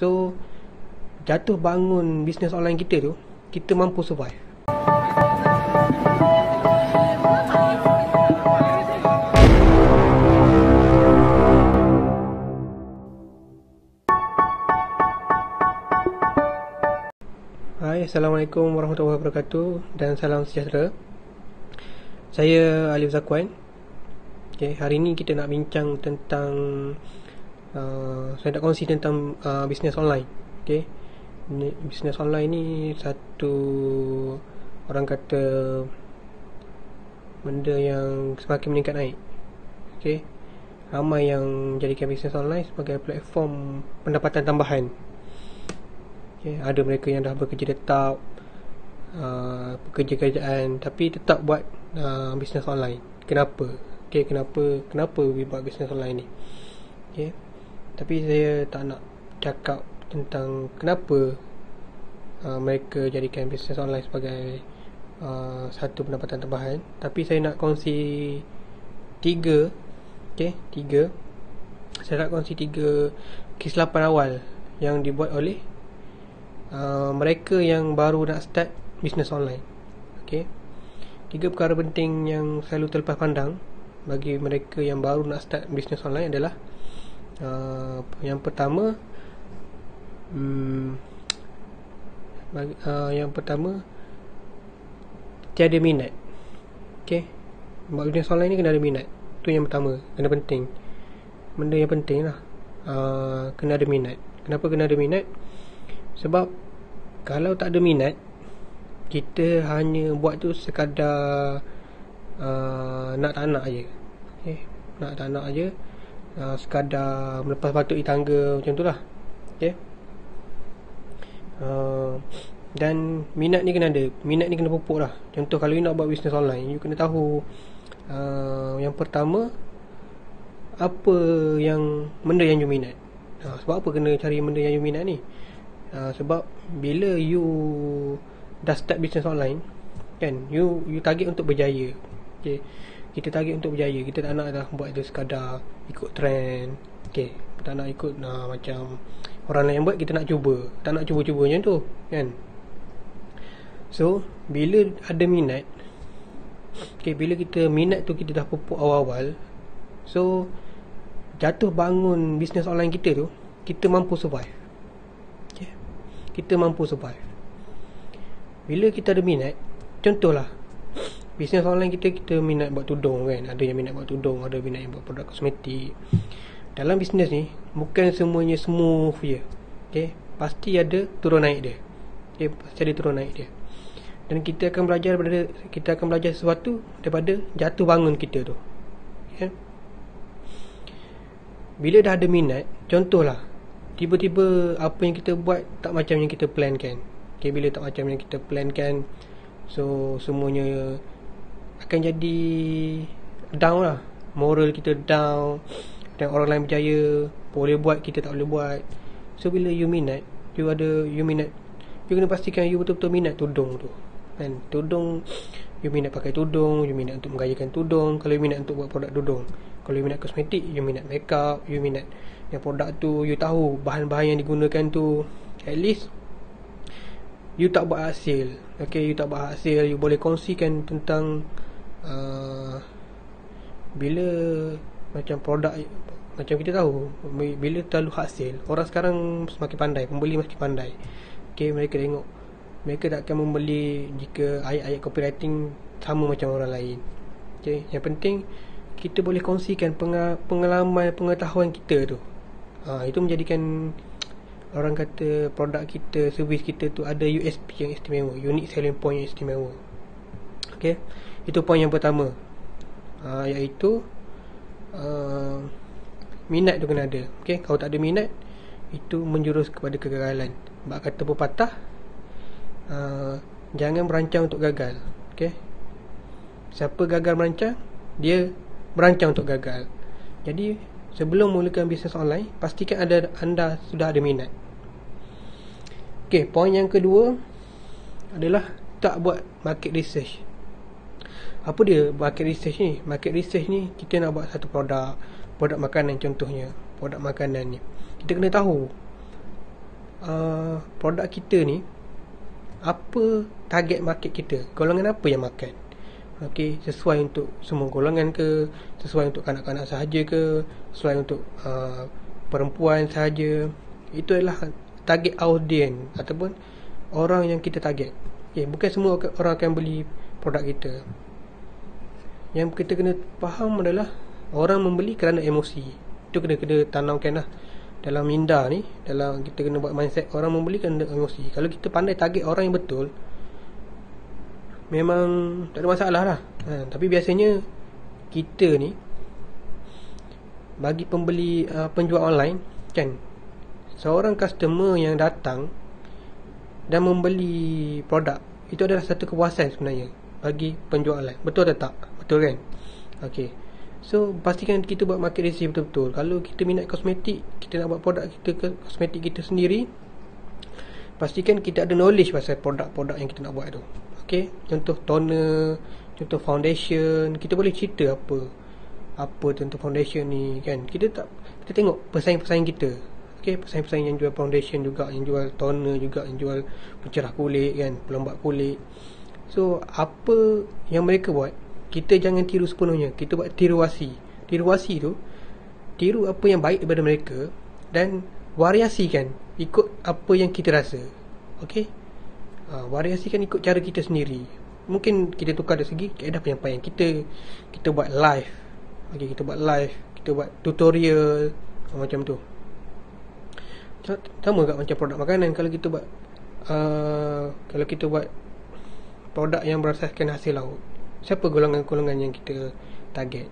So jatuh bangun bisnes online kita tu, kita mampu survive. Hai, Assalamualaikum warahmatullahi wabarakatuh dan salam sejahtera. Saya Alif Zakwan. Hari ni kita nak bincang tentang saya nak kongsi tentang bisnes online. Bisnes online ni satu, orang kata, benda yang semakin meningkat naik. Ramai yang jadikan bisnes online sebagai platform pendapatan tambahan. Ada mereka yang dah bekerja tetap, pekerja kerajaan, tapi tetap buat bisnes online. Kenapa? Kenapa buat bisnes online ni? Tapi saya tak nak cakap tentang kenapa mereka jadikan bisnes online sebagai satu pendapatan tambahan. Tapi saya nak kongsi tiga. Saya nak kongsi tiga kesilapan awal yang dibuat oleh mereka yang baru nak start bisnes online. Tiga perkara penting yang selalu terlepas pandang bagi mereka yang baru nak start bisnes online adalah yang pertama, tiada minat. Buat bisnes online ni kena ada minat. Tu yang pertama, kena penting. Benda yang penting lah, kena ada minat. Kenapa kena ada minat? Sebab kalau tak ada minat, kita hanya buat tu sekadar nak tak nak je. Nak tak nak je, sekadar melepas batu di tangga, macam tu lah. Dan minat ni kena ada. Minat ni kena pupuk lah. Contoh, kalau you nak buat bisnes online, you kena tahu yang pertama, apa yang benda yang you minat. Sebab apa kena cari benda yang you minat ni? Sebab bila you dah start bisnes online kan, you target untuk berjaya. Kita target untuk berjaya. Kita tak nak dah buat tu sekadar ikut trend. Tak nak ikut macam orang lain buat, kita nak cuba. Tak nak cuba-cuba macam tu kan. So bila ada minat, bila kita minat tu kita dah pupuk awal-awal, so jatuh bangun bisnes online kita tu, kita mampu survive. Kita mampu survive bila kita ada minat. Contohlah, bisnes online kita minat buat tudung kan. Ada yang minat buat tudung, ada minat yang buat produk kosmetik. Dalam bisnes ni bukan semuanya smooth je. Pasti ada turun naik dia. Pasti ada turun naik dia. Dan kita akan belajar sesuatu daripada jatuh bangun kita tu. Bila dah ada minat, contohlah, tiba-tiba apa yang kita buat tak macam yang kita plankan. Bila tak macam yang kita plankan, so semuanya akan jadi down lah. Moral kita down. Dan orang lain berjaya, boleh buat, kita tak boleh buat. So bila you minat, you kena pastikan you betul-betul minat tudung tu kan. Tudung, you minat pakai tudung, you minat untuk menggayakan tudung. Kalau you minat untuk buat produk tudung. Kalau you minat kosmetik, you minat makeup, you minat yang produk tu, you tahu bahan-bahan yang digunakan tu. At least you tak buat hasil. You tak buat hasil, you boleh kongsikan tentang bila macam produk, macam kita tahu, bila terlalu hasil, orang sekarang semakin pandai, pembeli makin pandai. Mereka tengok, mereka tak akan membeli jika ayat-ayat copywriting sama macam orang lain. Yang penting kita boleh kongsikan pengalaman, pengetahuan kita tu. Itu menjadikan, orang kata, produk kita, servis kita tu ada USP yang istimewa, unique selling point yang istimewa. Itu poin yang pertama, iaitu minat tu kena ada. Kalau tak ada minat, itu menjurus kepada kegagalan. Bak kata pepatah, jangan merancang untuk gagal. Siapa gagal merancang, dia merancang untuk gagal. Jadi sebelum mulakan bisnes online, pastikan anda sudah ada minat. Poin yang kedua adalah tak buat market research. Apa dia market research ni? Market research ni, kita nak buat satu produk makanan contohnya. Produk makanan ni, kita kena tahu produk kita ni, apa target market kita, golongan apa yang makan. Okey, sesuai untuk semua golongan ke, sesuai untuk kanak-kanak sahaja ke, sesuai untuk perempuan sahaja. Itu adalah target audience ataupun orang yang kita target. Okay, bukan semua orang akan beli produk kita. Yang kita kena faham adalah orang membeli kerana emosi. Itu kena tanamkan lah dalam minda ni. Dalam kita kena buat mindset orang membeli kerana emosi. Kalau kita pandai target orang yang betul, memang tak ada masalah lah. Tapi biasanya kita ni bagi pembeli, penjual online kan, seorang customer yang datang dan membeli produk, itu adalah satu kepuasan sebenarnya bagi penjual online. Betul atau tak? Betul kan? Okay, so pastikan kita buat market research betul-betul. Kalau kita minat kosmetik, kita nak buat produk kita ke kosmetik kita sendiri, pastikan kita ada knowledge pasal produk-produk yang kita nak buat tu. Okay, contoh toner, contoh foundation, kita boleh cerita apa contoh foundation ni kan. Kita tengok pesaing-pesaing kita. Okay, pesaing-pesaing yang jual foundation juga, yang jual toner juga, yang jual pencerah kulit kan, pelembab kulit. So apa yang mereka buat, kita jangan tiru sepenuhnya. Kita buat tiruasi. Tiruasi tu, tiru apa yang baik daripada mereka dan variasikan ikut apa yang kita rasa. Okay, variasikan ikut cara kita sendiri. Mungkin kita tukar dari segi kaedah penyampaian kita buat live. Okay, kita buat live, kita buat tutorial macam tu. Sama juga macam produk makanan. Kalau kita buat produk yang berasaskan hasil laut, siapa golongan-golongan yang kita target,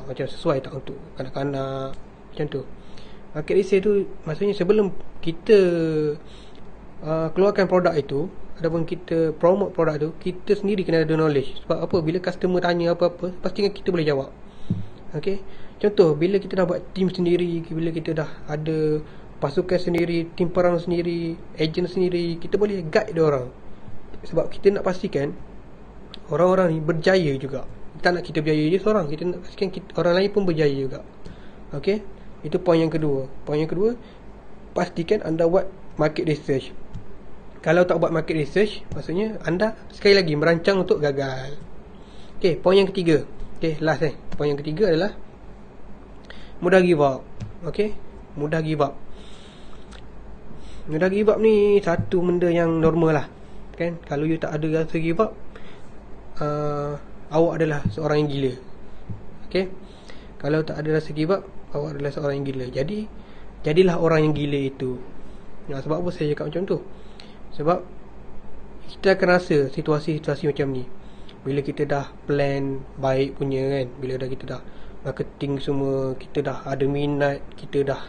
macam sesuai tak untuk kanak-kanak, macam tu. Market research tu maksudnya sebelum kita keluarkan produk itu ataupun kita promote produk tu, kita sendiri kena ada knowledge. Sebab apa? Bila customer tanya apa-apa, pastikan kita boleh jawab. Okay, contoh bila kita dah buat team sendiri, bila kita dah ada pasukan sendiri, tim perang sendiri, ejen sendiri, kita boleh guide dia orang. Sebab kita nak pastikan orang-orang ni berjaya juga. Kita nak kita berjaya je seorang, kita nak pastikan orang lain pun berjaya juga. Okay, itu poin yang kedua. Poin yang kedua, pastikan anda buat market research. Kalau tak buat market research, maksudnya anda sekali lagi merancang untuk gagal. Okay, poin yang ketiga. Okay, last poin yang ketiga adalah mudah give up. Okay, mudah give up. Mudah give up ni satu benda yang normal lah kan. Kalau you tak ada rasa give up, awak adalah seorang yang gila. Okay, kalau tak ada rasa give up, awak adalah seorang yang gila. Jadilah orang yang gila itu. Sebab apa saya cakap macam tu? Sebab kita akan rasa situasi-situasi macam ni bila kita dah plan baik punya kan, bila dah kita dah marketing semua, kita dah ada minat, kita dah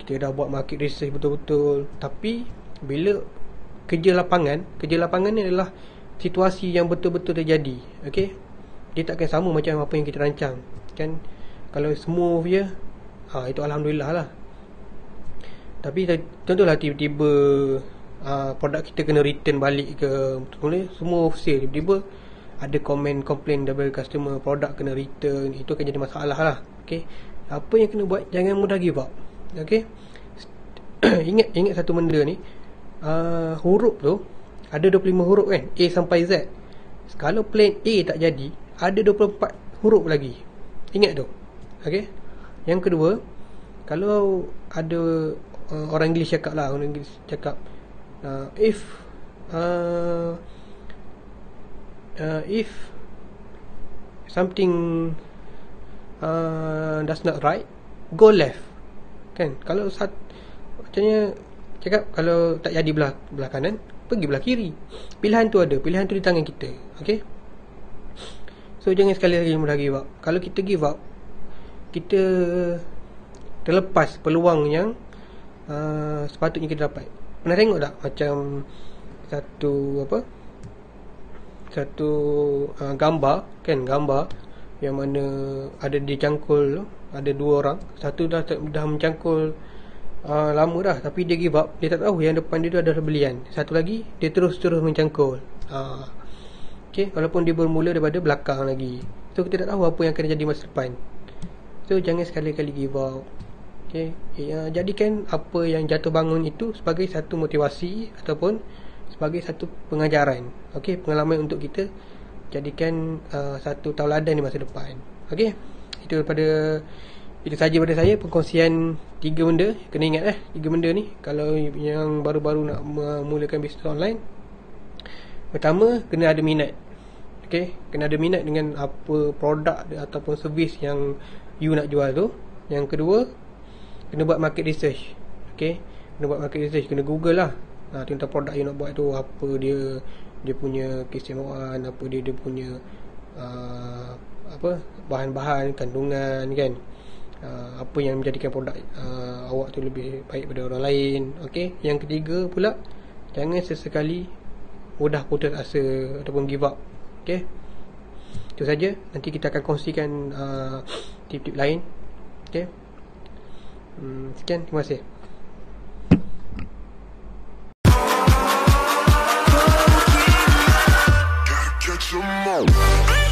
kita dah buat market research betul-betul. Tapi bila kerja lapangan ni adalah situasi yang betul-betul terjadi. Okay, dia takkan sama macam apa yang kita rancang kan. Kalau smooth je, itu Alhamdulillah lah. Tapi contohlah tiba-tiba produk kita kena return balik ke, semua official, tiba-tiba ada komplain daripada customer, produk kena return, itu akan jadi masalah lah. Okay, apa yang kena buat, jangan mudah give up. Okay, ingat satu benda ni, huruf tu ada 25 huruf kan, A sampai Z. Kalau plan A tak jadi, ada 24 huruf lagi. Ingat tu. Okay, yang kedua, kalau ada orang English cakap lah, orang English cakap if something does not right, go left kan. Kalau macamnya cakap, kalau tak jadi belah kanan, pergi belah kiri. Pilihan tu ada, pilihan tu di tangan kita. Okay, so jangan sekali lagi mudah give up. Kalau kita give up, kita terlepas peluang yang sepatutnya kita dapat. Pernah tengok tak macam satu gambar kan, gambar yang mana ada dicangkul, ada dua orang, satu dah mencangkul lama dah, tapi dia give up, dia tak tahu yang depan dia tu ada belian. Satu lagi dia terus mencangkul. Okay, walaupun dia bermula daripada belakang lagi. So kita tak tahu apa yang akan jadi masa depan. So jangan sekali-kali give up. Okay. Jadikan apa yang jatuh bangun itu sebagai satu motivasi ataupun sebagai satu pengajaran. Okay. Pengalaman untuk kita jadikan satu tauladan di masa depan. Okay. Itu saja pada saya perkongsian 3 benda. Kena ingat 3 benda ni kalau yang baru-baru nak memulakan bisnes online. Pertama, kena ada minat. Okay. Kena ada minat dengan apa produk ataupun servis yang you nak jual tu. Yang kedua, kena buat market research. Okay. Kena buat market research, kena google lah tentang produk you nak buat tu, apa dia punya keistimewaan, apa dia punya bahan-bahan, kandungan kan, apa yang menjadikan produk awak tu lebih baik daripada orang lain. Okay. Yang ketiga pula, jangan sesekali mudah putus asa ataupun give up. Okay. Itu saja. Nanti kita akan kongsikan tip-tip lain. Okay. Sekian, terima kasih. Catch 'em all.